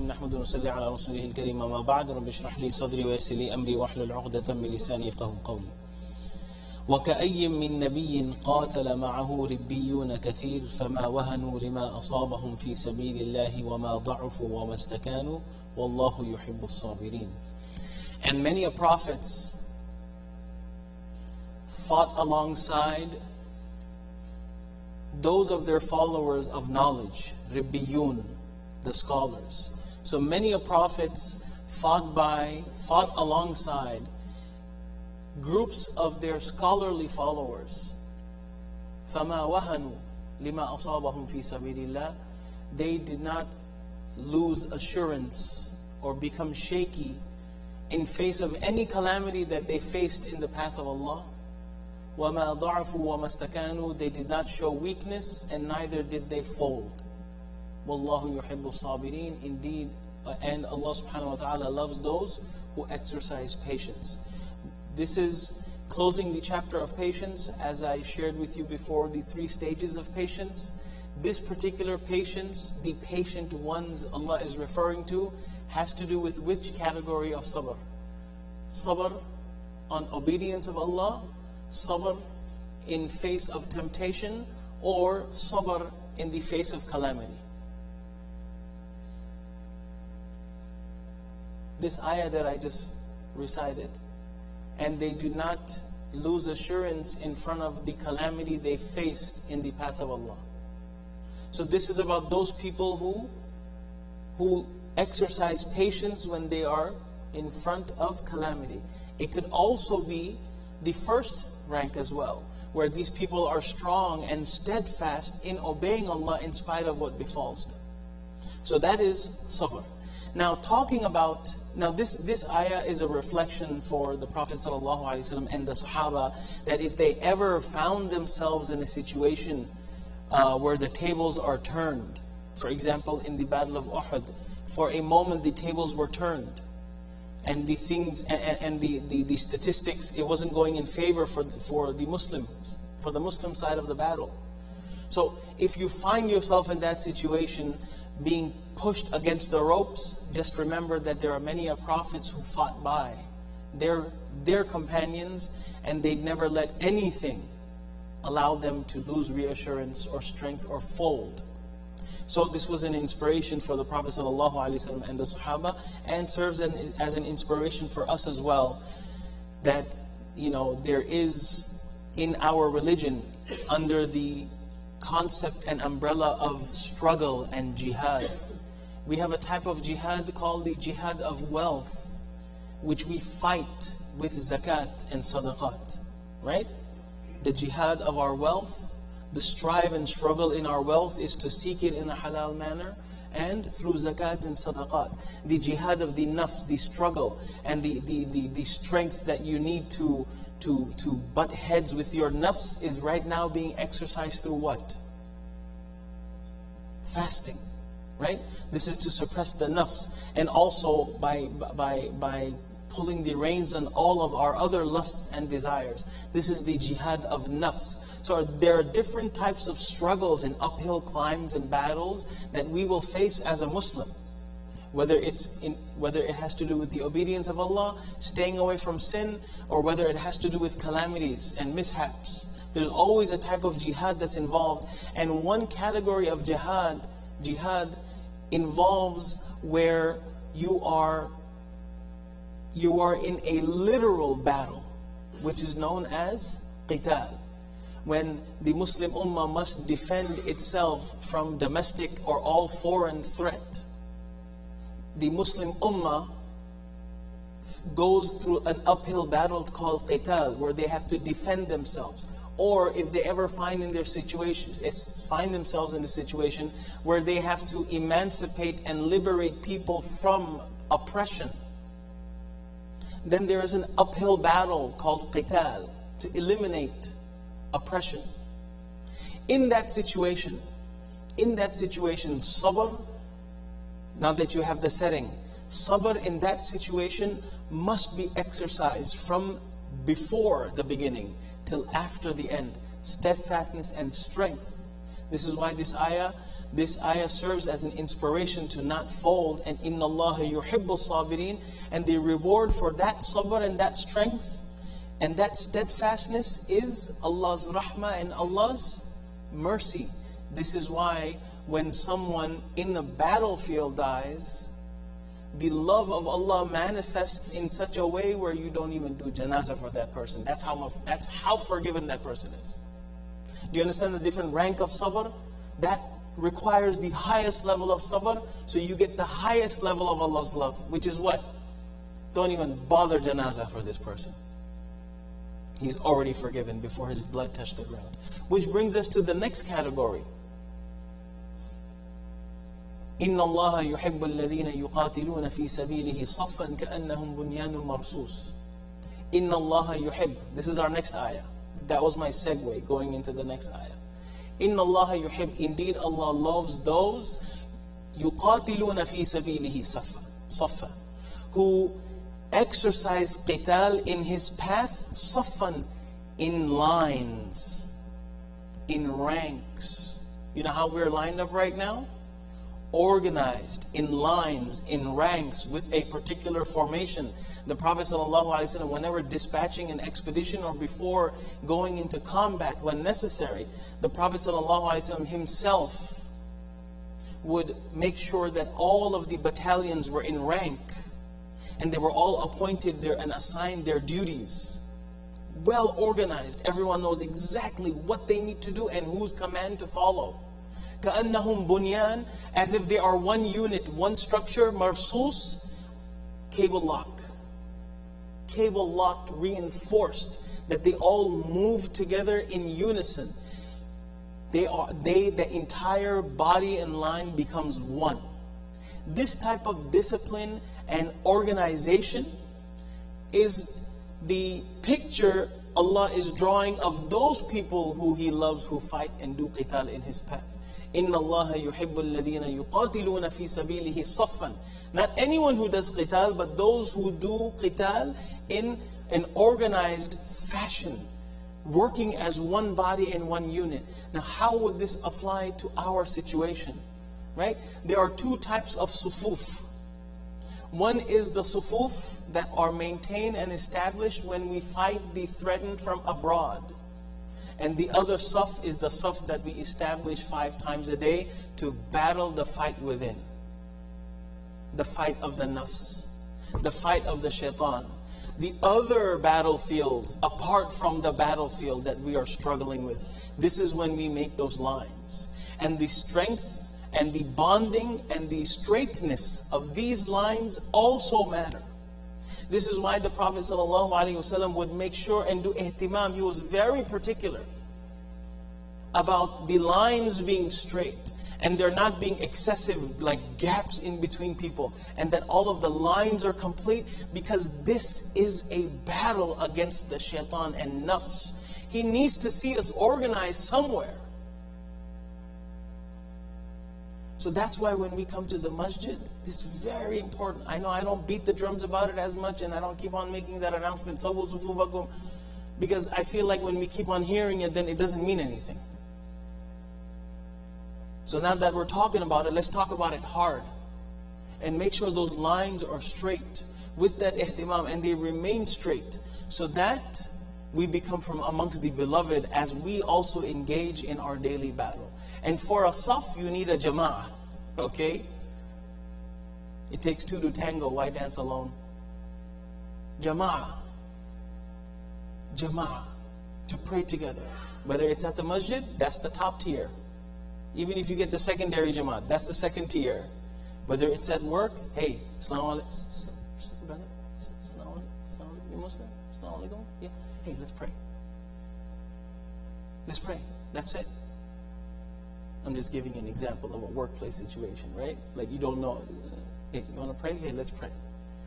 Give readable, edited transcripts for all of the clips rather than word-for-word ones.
الرحيم نحمد ونصلي على رسوله الكريم ما بعد رب اشرح لي صدري ويسر لي أمري واحلل عقدة من لساني يفقهوا قولي وكأي من نبي قاتل معه ربيون كثير فما وهنوا لما أصابهم في سبيل الله وما ضعفوا وما استكانوا والله يحب الصابرين. And many prophets fought alongside those of their followers of knowledge, Ribbiyun, the scholars. So many prophets fought alongside groups of their scholarly followers. فَمَا وَهَنُوا لِمَا أَصَابَهُمْ فِي سَبِيلِ اللَّهِ. They did not lose assurance or become shaky in face of any calamity that they faced in the path of Allah. وَمَا ضَعَفُوا وَمَا اسْتَكَانُوا. They did not show weakness and neither did they fold. وَاللَّهُ يُحِبُّ الصَّابِرِينَ. Indeed, and Allah subhanahu wa ta'ala loves those who exercise patience. This is closing the chapter of patience. As I shared with you before, the 3 stages of patience. This particular patience, the patient ones Allah is referring to, has to do with which category of sabr? Sabr on obedience of Allah, sabr in face of temptation, or sabr in the face of calamity. This ayah that I just recited, and they do not lose assurance in front of the calamity they faced in the path of Allah. So this is about those people who exercise patience when they are in front of calamity. It could also be the first rank as well, where these people are strong and steadfast in obeying Allah in spite of what befalls them. So that is sabr. Now this ayah is a reflection for the Prophet ﷺ and the Sahaba, that if they ever found themselves in a situation where the tables are turned, for example in the Battle of Uhud, for a moment the tables were turned, and the things and the statistics, it wasn't going in favor for the Muslims, for the Muslim side of the battle. So if you find yourself in that situation, being pushed against the ropes, just remember that there are many prophets who fought by their companions, and they'd never let anything allow them to lose reassurance or strength or fold. So this was an inspiration for the Prophet ﷺ and the Sahaba, and serves as an inspiration for us as well, that there is in our religion, under the concept and umbrella of struggle and jihad, we have a type of jihad called the jihad of wealth, which we fight with zakat and sadaqat, right? The jihad of our wealth, the strive and struggle in our wealth is to seek it in a halal manner and through zakat and sadaqat. The jihad of the nafs, the struggle and the strength that you need to butt heads with your nafs is right now being exercised through what? Fasting, right? This is to suppress the nafs, and also by pulling the reins on all of our other lusts and desires. This is the jihad of nafs. So there are different types of struggles and uphill climbs and battles that we will face as a Muslim. Whether it has to do with the obedience of Allah, staying away from sin, or whether it has to do with calamities and mishaps. There's always a type of jihad that's involved. And one category of jihad involves where you are in a literal battle, which is known as qital. When the Muslim ummah must defend itself from domestic or all foreign threat, the Muslim ummah goes through an uphill battle called qital, where they have to defend themselves. Or if they ever find themselves in a situation where they have to emancipate and liberate people from oppression, then there is an uphill battle called qital to eliminate oppression. In that situation, sabr, now that you have the setting, sabr in that situation must be exercised from before the beginning till after the end. Steadfastness and strength. This is why this ayah This ayah serves as an inspiration to not fold. And inna Allah yuhibbu sabirin. And the reward for that sabr and that strength and that steadfastness is Allah's rahmah and Allah's mercy. This is why when someone in the battlefield dies, the love of Allah manifests in such a way where you don't even do janazah for that person. That's how forgiven that person is. Do you understand the different rank of sabr? That requires the highest level of sabr, so you get the highest level of Allah's love, which is what? Don't even bother janazah for this person. He's already forgiven before his blood touched the ground. Which brings us to the next category. إِنَّ اللَّهَ يُحِبُّ الَّذِينَ يُقَاتِلُونَ فِي سَبِيلِهِ صَفًّا كَأَنَّهُمْ بُنْيَانٌ مَرْصُوص. إِنَّ اللَّهَ يُحِبُّ. This is our next ayah. That was my segue going into the next ayah. إِنَّ اللَّهَ يُحِبُّ. Indeed, Allah loves those يُقَاتِلُونَ فِي سَبِيلِهِ صَفًّا, who exercise qital in His path, صَفًّا, in lines, in ranks. You know how we're lined up right now? Organized in lines, in ranks, with a particular formation. The Prophet ﷺ, whenever dispatching an expedition or before going into combat when necessary, the Prophet ﷺ himself would make sure that all of the battalions were in rank and they were all appointed there and assigned their duties. Well organized. Everyone knows exactly what they need to do and whose command to follow. كَأَنَّهُمْ بُنْيَانٌ, as if they are one unit, one structure, marsus, cable locked, reinforced, that they all move together in unison. The entire body and line becomes one. This type of discipline and organization is the picture Allah is drawing of those people who He loves, who fight and do qital in His path. إِنَّ اللَّهَ يُحِبُّ الَّذِينَ يُقَاتِلُونَ فِي سَبِيلِهِ صَفًّا. Not anyone who does qital, but those who do qital in an organized fashion, working as one body and one unit. Now, how would this apply to our situation? Right? There are two types of sufuf. One is the sufuf that are maintained and established when we fight the threatened from abroad. And the other saf is the saf that we establish 5 times a day to battle the fight within. The fight of the nafs. The fight of the shaitan. The other battlefields, apart from the battlefield that we are struggling with, this is when we make those lines. And the strength and the bonding and the straightness of these lines also matter. This is why the Prophet ﷺ would make sure and do ihtimam. He was very particular about the lines being straight and there not being excessive like gaps in between people, and that all of the lines are complete, because this is a battle against the shaitan and nafs. He needs to see us organized somewhere. So that's why when we come to the masjid, this is very important. I know I don't beat the drums about it as much, and I don't keep on making that announcement, Sawu sufufakum, because I feel like when we keep on hearing it, then it doesn't mean anything. So now that we're talking about it, let's talk about it hard. And make sure those lines are straight with that ihtimam, and they remain straight, so that we become from amongst the beloved as we also engage in our daily battle. And for a saf, you need a jama'ah. Okay? It takes 2 to tango. Why dance alone? Jama'ah. Jama'ah. To pray together. Whether it's at the masjid, that's the top tier. Even if you get the secondary jama'ah, that's the second tier. Whether it's at work, hey, Assalamu alaikum. Brother, Assalamu alaikum. You Muslim? Assalamu alaikum. Yeah. Hey, let's pray. Let's pray. That's it. I'm just giving an example of a workplace situation, right? Like you don't know. Hey, you want to pray? Hey, let's pray.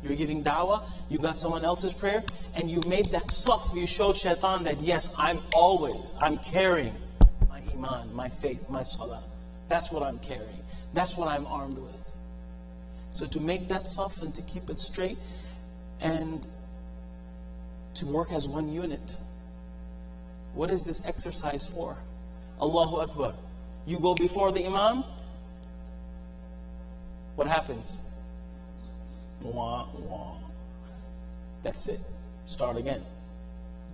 You're giving da'wah, you got someone else's prayer, and you made that saf, you showed shaitan that yes, I'm carrying my iman, my faith, my salah. That's what I'm carrying. That's what I'm armed with. So to make that saf and to keep it straight and to work as one unit. What is this exercise for? Allahu Akbar. You go before the Imam, what happens? Wah, wah. That's it. Start again.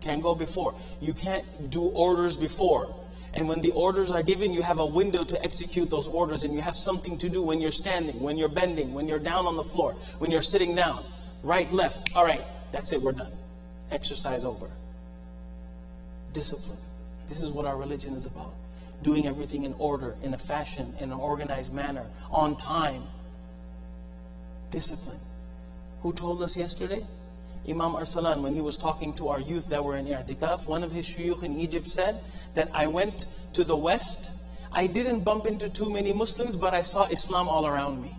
Can't go before. You can't do orders before. And when the orders are given, you have a window to execute those orders, and you have something to do when you're standing, when you're bending, when you're down on the floor, when you're sitting down. Right, left. All right, that's it, we're done. Exercise over. Discipline. This is what our religion is about. Doing everything in order, in a fashion, in an organized manner, on time. Discipline. Who told us yesterday? Imam Arsalan, when he was talking to our youth that were in i'tikaf, one of his shuyukh in Egypt said that I went to the West, I didn't bump into too many Muslims, but I saw Islam all around me.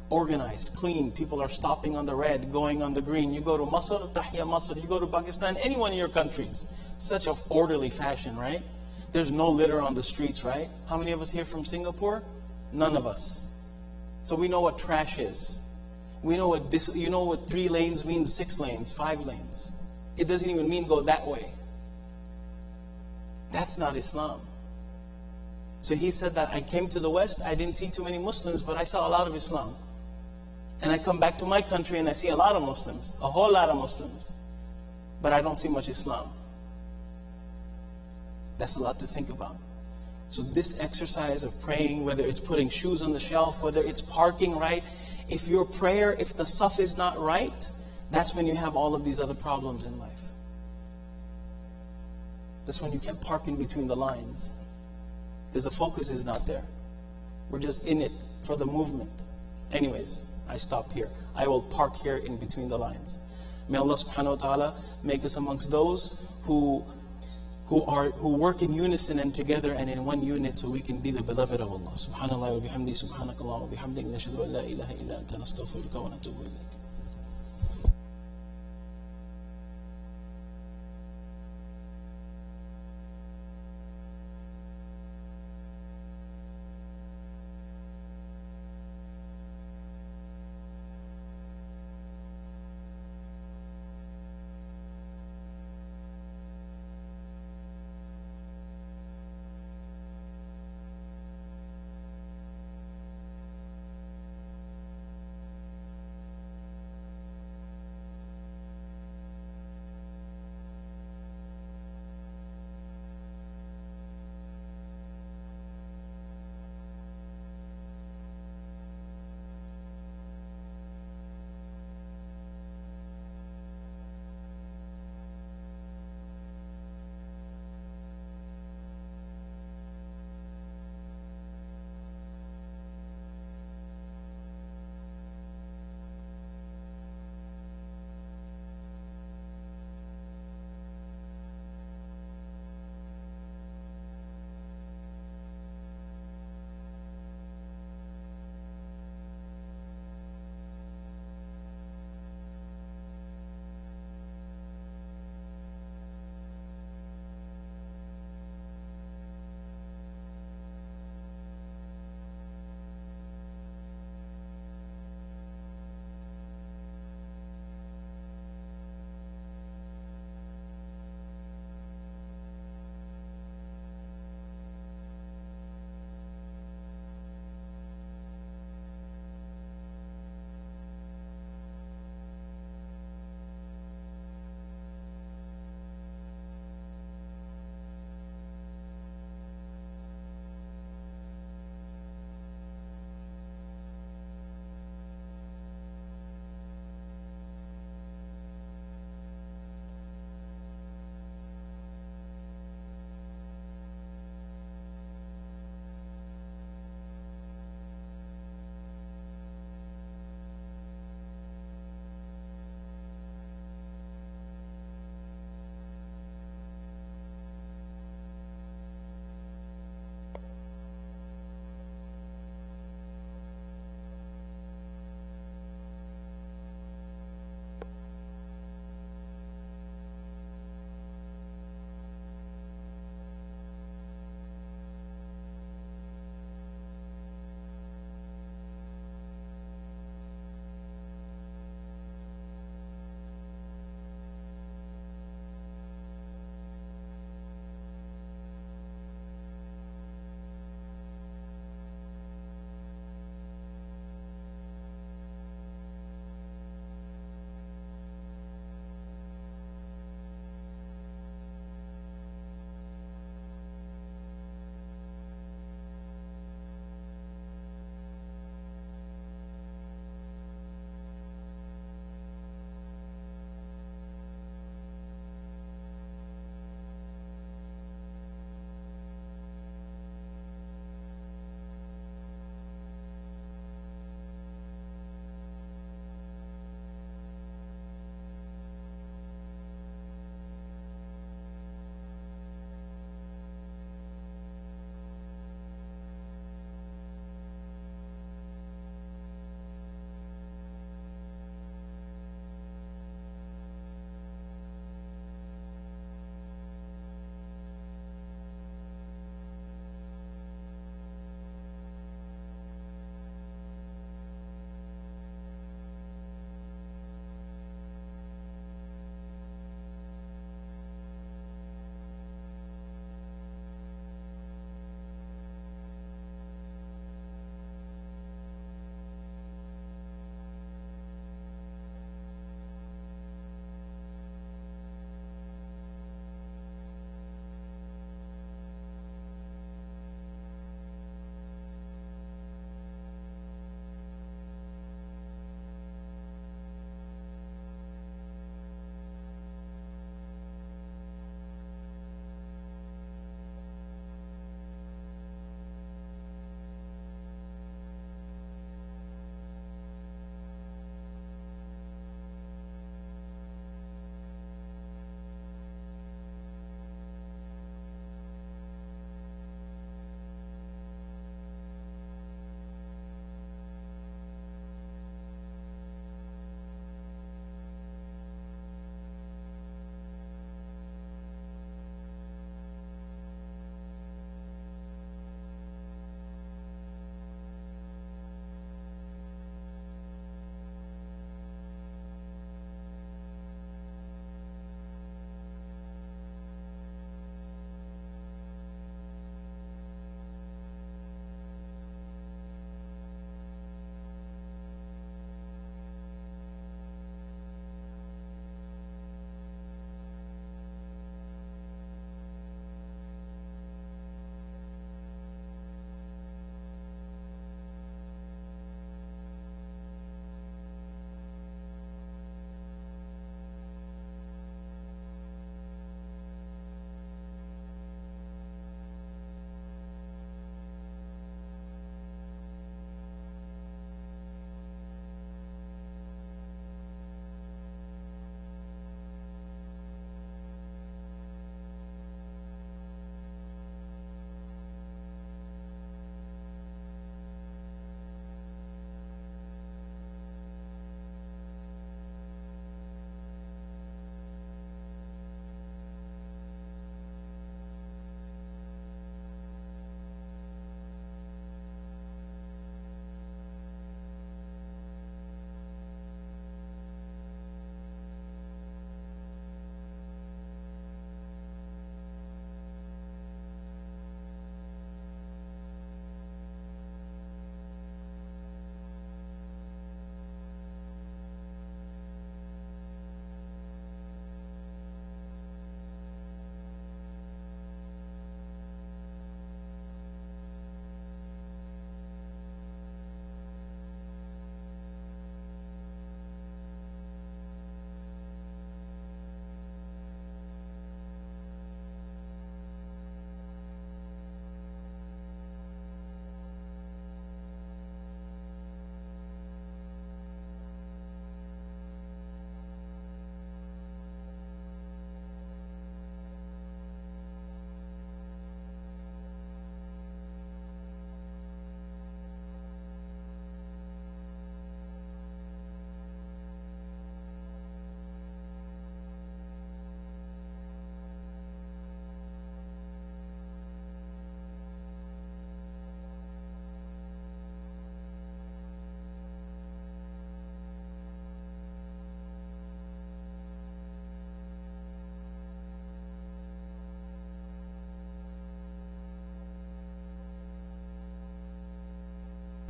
Organized, clean, people are stopping on the red, going on the green. You go to Masr, Tahya Masr, you go to Pakistan, any one of your countries. Such an orderly fashion, right? There's no litter on the streets, right? How many of us here from Singapore? None of us. So we know what trash is. We know what you know what 3 lanes means, 6 lanes, 5 lanes. It doesn't even mean go that way. That's not Islam. So he said that I came to the West, I didn't see too many Muslims, but I saw a lot of Islam. And I come back to my country and I see a lot of Muslims, a whole lot of Muslims. But I don't see much Islam. That's a lot to think about. So this exercise of praying, whether it's putting shoes on the shelf, whether it's parking right, if your prayer, if the saf is not right, that's when you have all of these other problems in life. That's when you can't park in between the lines. Because the focus is not there. We're just in it for the movement. Anyways, I stop here. I will park here in between the lines. May Allah subhanahu wa ta'ala make us amongst those who work in unison and together and in one unit, so we can be the beloved of Allah. Subhanallah wa bihamdi, subhanakallah wa bihamdik, nashhadu an la ilaha illa anta, nastaghfiruka wa natubu ilayk.